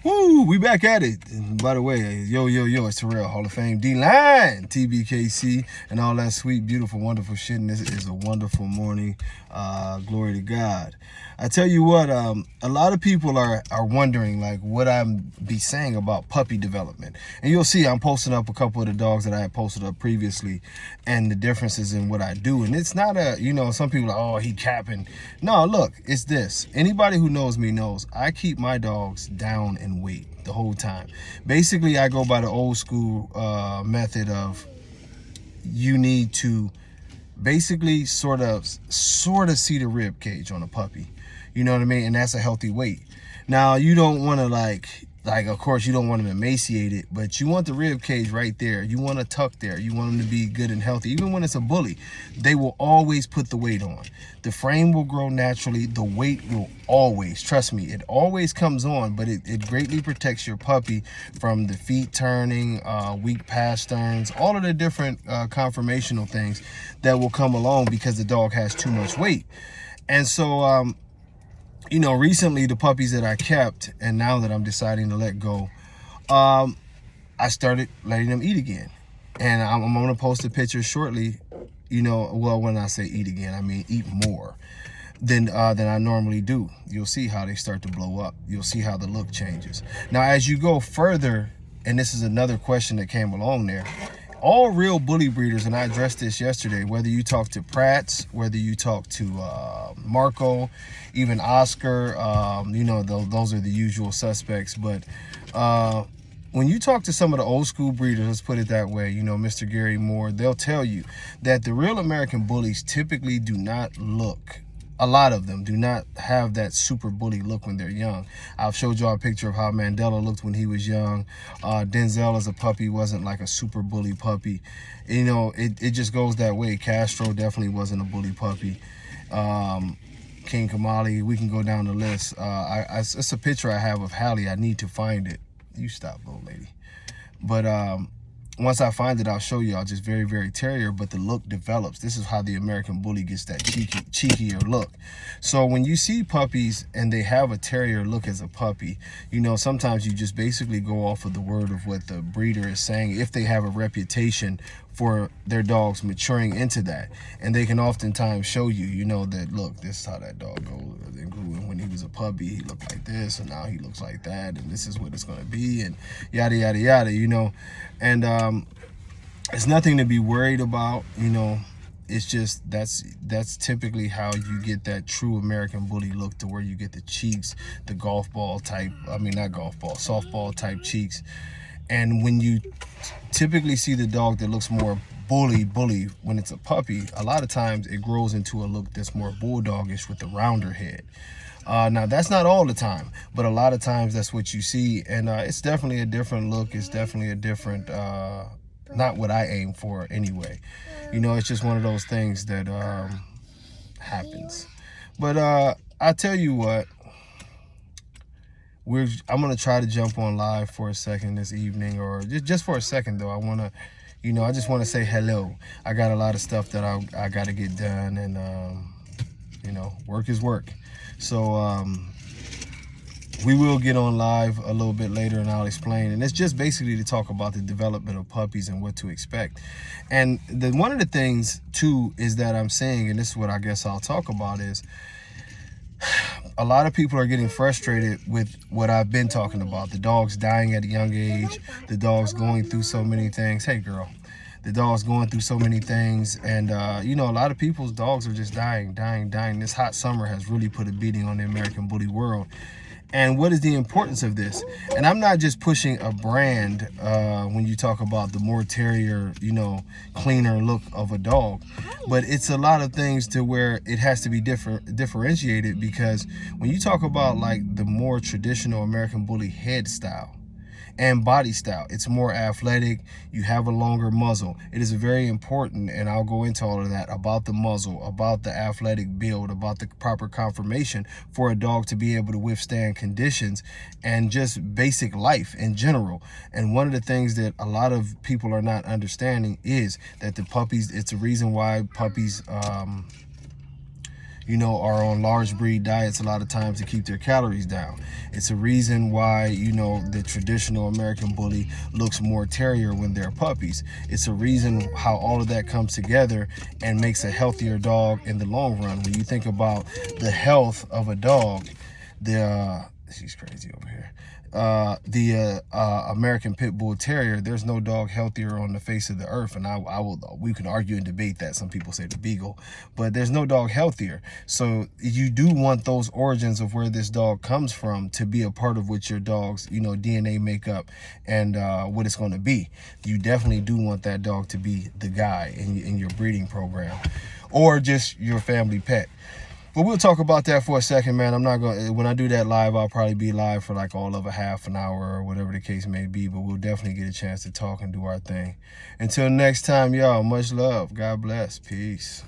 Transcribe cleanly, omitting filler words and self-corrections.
Woo, we back at it. And by the way, yo, it's Terrell, Hall of Fame, D-Line, TBKC, and all that sweet, beautiful, wonderful shit. And this is a wonderful morning. Glory to God. I tell you what, a lot of people are wondering, like, what I'm be saying about puppy development. And you'll see I'm posting up a couple of the dogs that I had posted up previously and the differences in what I do. And it's not some people are, oh, he capping. No, look, it's this. Anybody who knows me knows I keep my dogs down in weight the whole time. Basically, I go by the old school method of you need to basically sort of see the rib cage on a puppy. You know what I mean? And that's a healthy weight. Now, you don't want to like of course you don't want them emaciated, but you want the rib cage right there. You want to tuck there. You want them to be good and healthy. Even when it's a bully, they will always put the weight on. The frame will grow naturally. The weight will always, trust me, it always comes on, but it greatly protects your puppy from the feet turning, weak pasterns, all of the different conformational things that will come along because the dog has too much weight. And so, recently the puppies that I kept, and now that I'm deciding to let go, I started letting them eat again. And I'm going to post a picture shortly, well, when I say eat again, I mean eat more than I normally do. You'll see how they start to blow up. You'll see how the look changes. Now, as you go further, and this is another question that came along there, all real bully breeders, and I addressed this yesterday, whether you talk to Prats, whether you talk to Marco, even Oscar, those are the usual suspects. But when you talk to some of the old school breeders, let's put it that way, Mr. Gary Moore, they'll tell you that the real American bullies typically do not look, a lot of them do not have that super bully look when they're young. I've showed y'all a picture of how Mandela looked when he was young. Denzel as a puppy wasn't like a super bully puppy. It just goes that way. Castro definitely wasn't a bully puppy. King Kamali, we can go down the list. It's a picture I have of Hallie. I need to find it. You stop, little lady. But once I find it, I'll show y'all. Just very, very terrier, but the look develops. This is how the American bully gets that cheekier look. So when you see puppies and they have a terrier look as a puppy, sometimes you just basically go off of the word of what the breeder is saying, if they have a reputation for their dogs maturing into that. And they can oftentimes show you, that, look, this is how that dog goes. When he was a puppy, he looked like this, and now he looks like that, and this is what it's going to be, and yada, yada, yada, And it's nothing to be worried about, It's just that's typically how you get that true American bully look, to where you get the cheeks, the golf ball type, not golf ball, softball type cheeks. And when you typically see the dog that looks more bully when it's a puppy, a lot of times it grows into a look that's more bulldogish with a rounder head. Now, that's not all the time, but a lot of times that's what you see. And it's definitely a different look. It's definitely a different, not what I aim for anyway. It's just one of those things that happens. But I tell you what, I'm going to try to jump on live for a second this evening, or just for a second, though. I want to, I just want to say hello. I got a lot of stuff that I got to get done, and, work is work. So we will get on live a little bit later, and I'll explain. And it's just basically to talk about the development of puppies and what to expect. And one of the things, too, is that I'm saying, and this is what I guess I'll talk about, is a lot of people are getting frustrated with what I've been talking about. The dogs dying at a young age, the dogs going through so many things. Hey, girl. The dog's going through so many things, and a lot of people's dogs are just dying. This hot summer has really put a beating on the American bully world. And what is the importance of this? And I'm not just pushing a brand when you talk about the more terrier, cleaner look of a dog, but it's a lot of things to where it has to be differentiated, because when you talk about like the more traditional American bully head style and body style, it's more athletic. You have a longer muzzle. It is very important, and I'll go into all of that, about the muzzle, about the athletic build, about the proper conformation for a dog to be able to withstand conditions and just basic life in general. And one of the things that a lot of people are not understanding is that the puppies, it's a reason why puppies you know, are on large breed diets a lot of times to keep their calories down. It's a reason why, you know, the traditional American bully looks more terrier when they're puppies. It's a reason how all of that comes together and makes a healthier dog in the long run. When you think about the health of a dog, she's crazy over here. The American Pit Bull Terrier, there's no dog healthier on the face of the earth, and we can argue and debate that. Some people say the Beagle, but there's no dog healthier. So you do want those origins of where this dog comes from to be a part of what your dog's, you know, DNA makeup and what it's going to be. You definitely do want that dog to be the guy in your breeding program, or just your family pet. But we'll talk about that for a second, man. I'm not going to, when I do that live, I'll probably be live for like all of a half an hour or whatever the case may be. But we'll definitely get a chance to talk and do our thing. Until next time, y'all, much love. God bless. Peace.